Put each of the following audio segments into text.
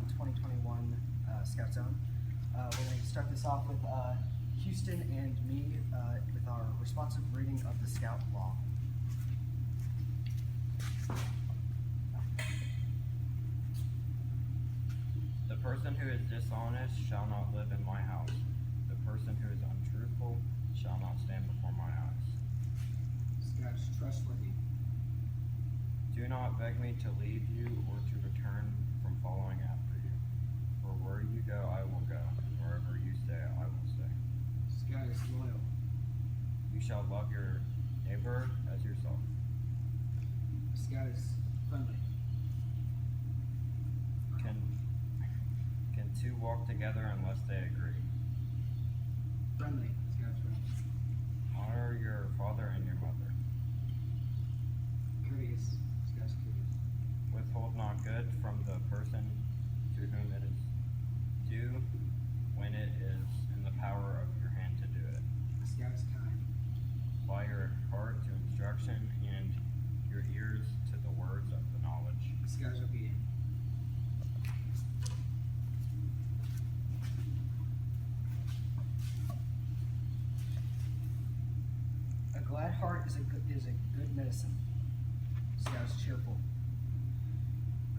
2021 Scout Zone. We're going to start this off with Houston and me with our responsive reading of the Scout Law. The person who is dishonest shall not live in my house. The person who is untruthful shall not stand before my eyes. Scout is trustworthy. Do not beg me to leave you or to return from following after you. For where you go, I will go. Wherever you stay, I will stay. Scout is loyal. You shall love your neighbor as yourself. Scout is friendly. Can two walk together unless they agree? Friendly. Scout is friendly. Honor your father and your mother. Courteous. Scout is courteous. Withhold not good from the person to whom it is due when it is in the power of your hand to do it. Scout is kind. Apply your heart to instruction and your ears to the words of the knowledge. Scout is obedient. A glad heart is a good medicine. Scout is cheerful.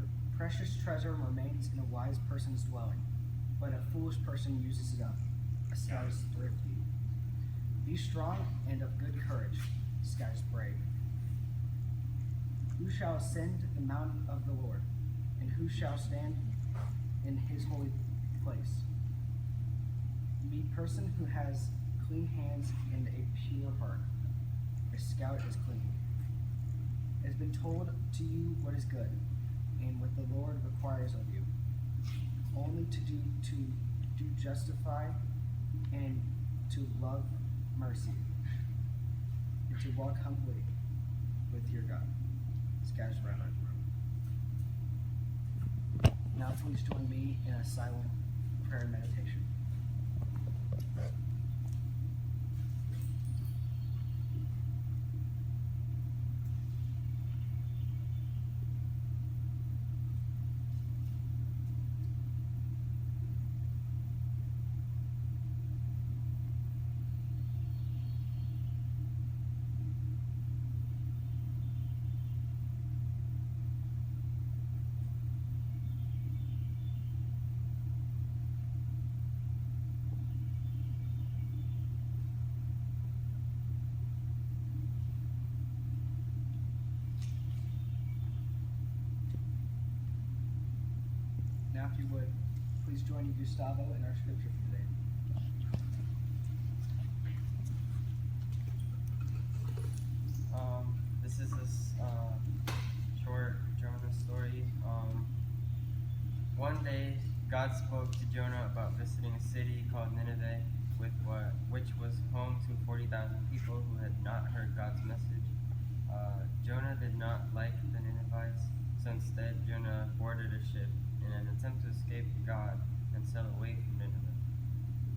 A precious treasure remains in a wise person's dwelling, but a foolish person uses it up. A scout is thrifty. Be strong and of good courage. Scout is brave. Who shall ascend the mountain of the Lord, and who shall stand in his holy place? Be person who has clean hands and a pure heart. A scout is clean. It has been told to you what is good, and what the Lord requires of you, only to do justify, and to love mercy, and to walk humbly with your God. Scout is reverent. Now please join me in a silent prayer meditation. Now, if you would, please join Gustavo in our scripture for today. This is this short Jonah story. One day, God spoke to Jonah about visiting a city called Nineveh, which was home to 40,000 people who had not heard God's message. Jonah did not like the Ninevites, so instead Jonah boarded a ship in an attempt to escape God and sail away from Nineveh.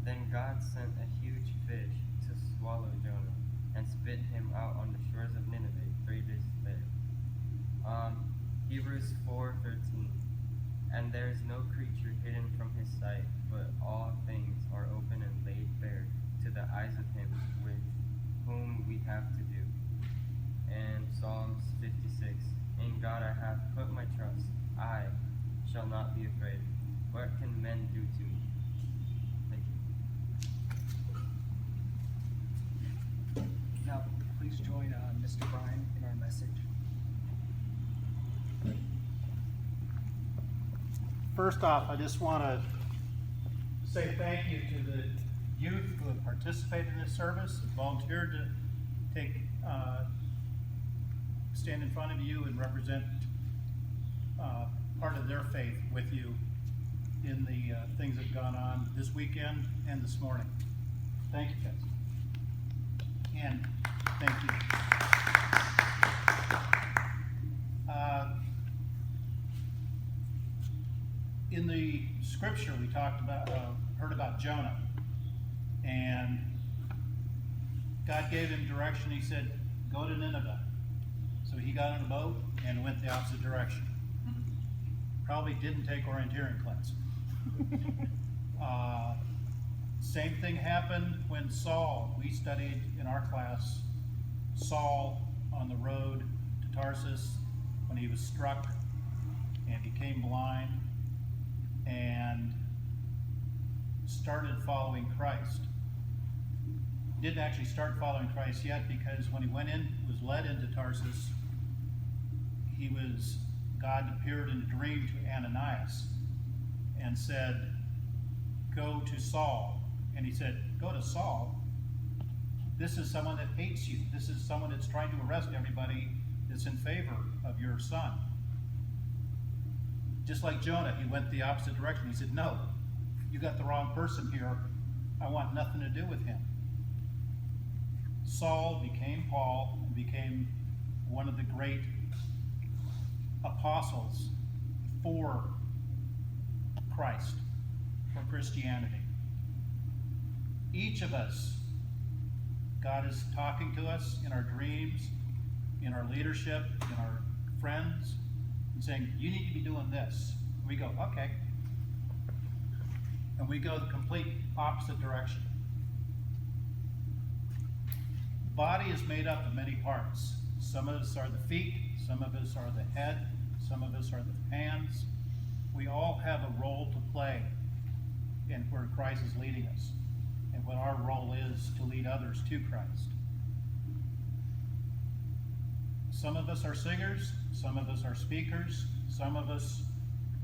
Then God sent a huge fish to swallow Jonah and spit him out on the shores of Nineveh 3 days later. Hebrews 4:13. And there is no creature hidden from his sight, but all things are open and laid bare to the eyes of him with whom we have to do. And Psalms 56. In God I have put my trust. I shall not be afraid. What can men do to me? Thank you. Now, please join Mr. Brian in our message. First off, I just want to say thank you to the youth who have participated in this service, volunteered to stand in front of you and represent part of their faith with you in the things that have gone on this weekend and this morning. Thank you, guys. And thank you. In the scripture, we talked about, heard about Jonah, and God gave him direction. He said, "Go to Nineveh." So he got on a boat and went the opposite direction. probably didn't take orienteering class. Same thing happened when Saul, we studied in our class, Saul on the road to Tarsus when he was struck and became blind and started following Christ. Didn't actually start following Christ yet, because when he was led into Tarsus, God appeared in a dream to Ananias and said, "Go to Saul." And he said, "Go to Saul? This is someone that hates you. This is someone that's trying to arrest everybody that's in favor of your son." Just like Jonah, he went the opposite direction. He said, "No, you got the wrong person here. I want nothing to do with him." Saul became Paul and became one of the great apostles for Christ, for Christianity. Each of us, God is talking to us in our dreams, in our leadership, in our friends, and saying, "You need to be doing this." And we go, "Okay." And we go the complete opposite direction. The body is made up of many parts. Some of us are the feet, some of us are the head, some of us are the hands. We all have a role to play in where Christ is leading us, and what our role is to lead others to Christ. Some of us are singers, some of us are speakers, some of us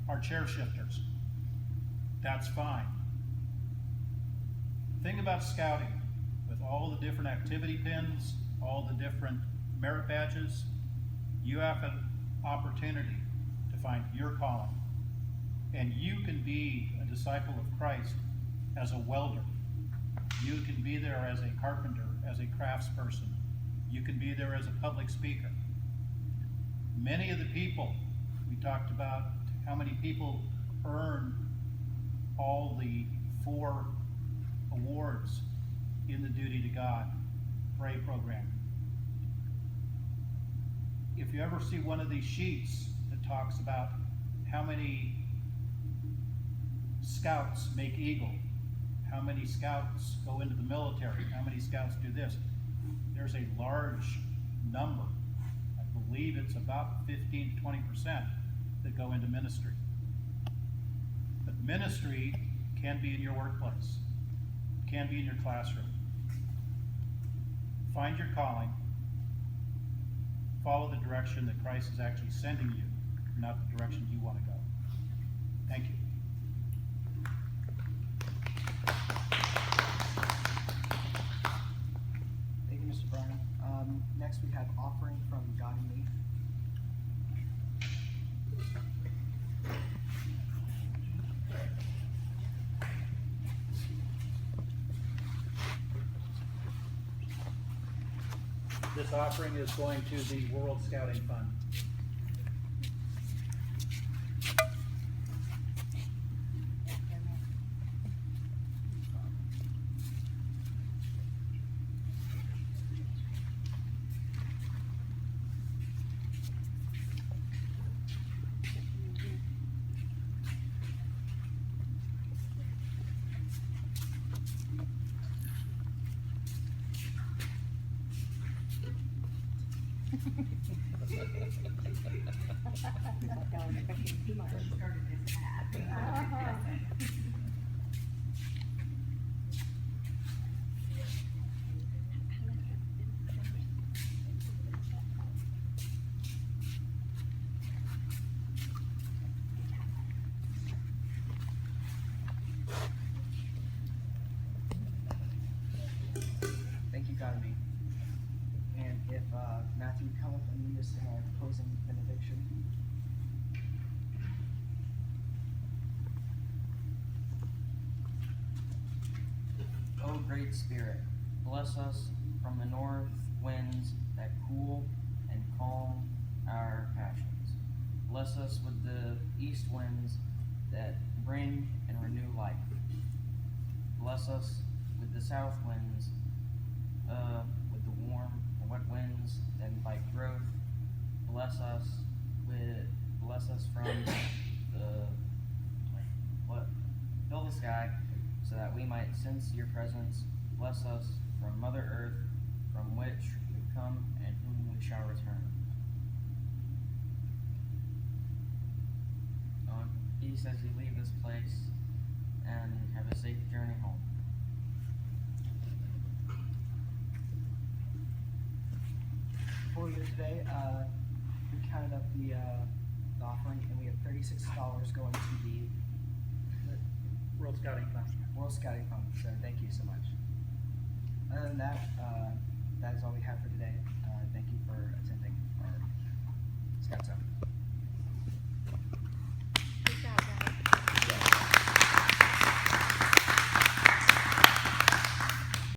are chair shifters. That's fine. The thing about scouting, with all the different activity pins, all the different merit badges, you have an opportunity to find your calling. And you can be a disciple of Christ as a welder. You can be there as a carpenter, as a craftsperson. You can be there as a public speaker. Many of the people, we talked about how many people earn all the 4 awards in the Duty to God Pray program. If you ever see one of these sheets that talks about how many scouts make Eagle, how many scouts go into the military, how many scouts do this, there's a large number, I believe it's about 15 to 20% that go into ministry. But ministry can be in your workplace, it can be in your classroom. Find your calling, follow the direction that Christ is actually sending you, not the direction you want to go. Thank you. Thank you, Mr. Bryan. Next we have offering from God and Me. This offering is going to the World Scouting Fund. Thank you, God and Me. And if Matthew would come up and lead us in our closing benediction. O great Spirit, bless us from the north winds that cool and calm our passions. Bless us with the east winds that bring and renew life. Bless us with the south winds, with the warm and wet winds that invite growth. Bless us from fill the sky, so that we might sense your presence, bless us from Mother Earth, from which we've come and whom we shall return. Go in peace as you leave this place, and have a safe journey home. Before we leave today, we counted up the offering, and we have $36 going to the World Scouting Fund. World Scouting Fund. So thank you so much. Other than that, that is all we have for today. Thank you for attending our Scouts Hour.